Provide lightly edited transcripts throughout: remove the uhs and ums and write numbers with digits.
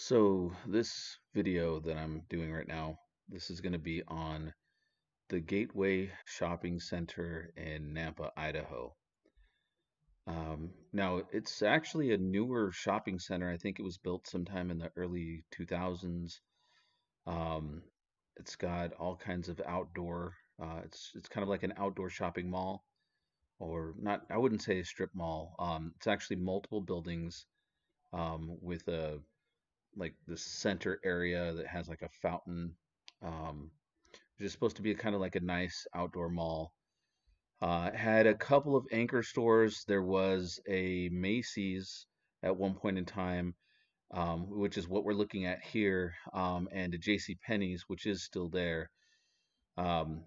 So this video that I'm doing right now, this is going to be on the Gateway Shopping Center in Nampa, Idaho. Now it's actually a newer shopping center. I think it was built sometime in the early 2000s. Um, it's got all kinds of outdoor. It's kind of like an outdoor shopping mall, or not. I wouldn't say a strip mall. It's actually multiple buildings with a like the center area that has like a fountain. Um, which is supposed to be kind of like a nice outdoor mall. It had a couple of anchor stores. There was a Macy's at one point in time, which is what we're looking at here, and a J.C. Penney's, which is still there. Um,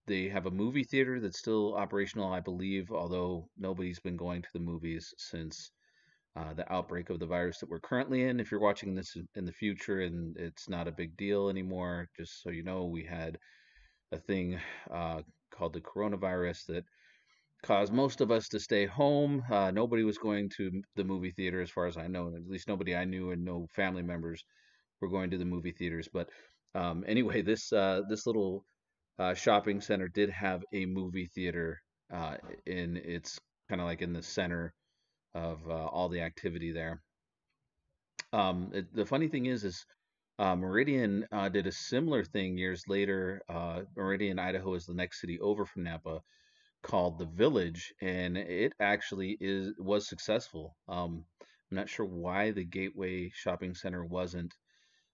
they have a movie theater that's still operational, I believe, although nobody's been going to the movies since the outbreak of the virus that we're currently in. If you're watching this in the future and it's not a big deal anymore, just so you know, we had a thing uh, called the coronavirus that caused most of us to stay home. Nobody was going to the movie theater, as far as I know, at least nobody I knew, and no family members were going to the movie theaters. But anyway, this little shopping center did have a movie theater in its kind of like in the center of all the activity there. The funny thing is Meridian did a similar thing years later. Meridian, Idaho, is the next city over from Napa, called the Village, and it actually is was successful. I'm not sure why the Gateway Shopping Center wasn't,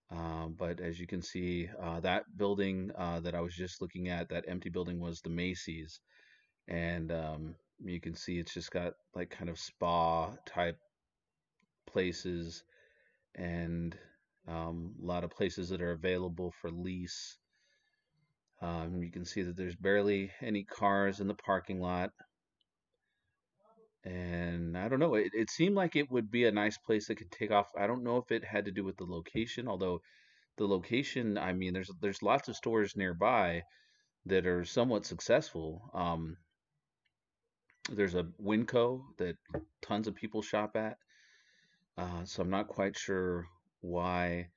but as you can see, that building that I was just looking at, that empty building, was the Macy's, and you can see it's just got like kind of spa type places and a lot of places that are available for lease. You can see that there's barely any cars in the parking lot. And I don't know, it seemed like it would be a nice place that could take off. I don't know if it had to do with the location, although the location, I mean, there's lots of stores nearby that are somewhat successful. There's a Winco that tons of people shop at. So I'm not quite sure why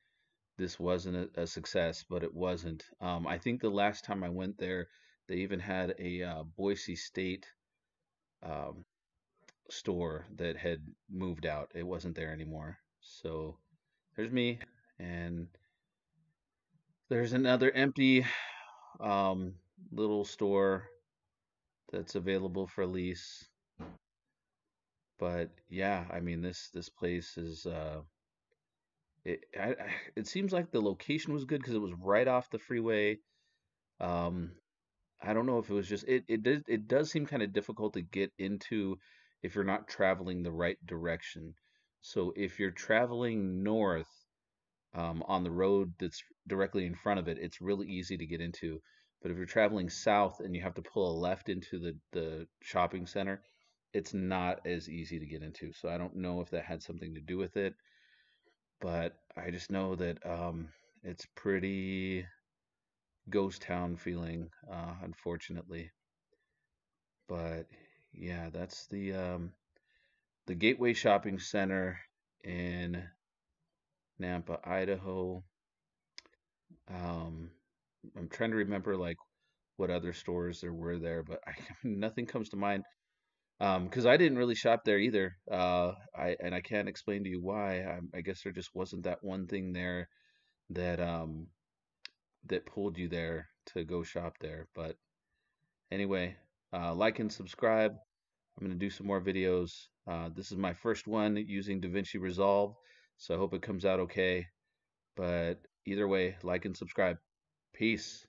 this wasn't a success, but it wasn't. I think the last time I went there, they even had a Boise State um, store that had moved out. It wasn't there anymore. So there's me, and there's another empty um, little store that's available for lease. But yeah, I mean this place is it seems like the location was good because it was right off the freeway. Um, I don't know if it was just it does seem kind of difficult to get into if you're not traveling the right direction. So if you're traveling north on the road that's directly in front of it, it's really easy to get into. But if you're traveling south and you have to pull a left into the shopping center, it's not as easy to get into. So I don't know if that had something to do with it, but I just know that it's pretty ghost town feeling, unfortunately. But yeah, that's the Gateway Shopping Center in Nampa, Idaho. Um, I'm trying to remember like what other stores there were there, but nothing comes to mind. Because I didn't really shop there either. I can't explain to you why. I guess there just wasn't that one thing there that that pulled you there to go shop there. But anyway, like and subscribe. I'm gonna do some more videos. This is my first one using Davinci Resolve, so I hope it comes out okay. But either way, like and subscribe. Peace.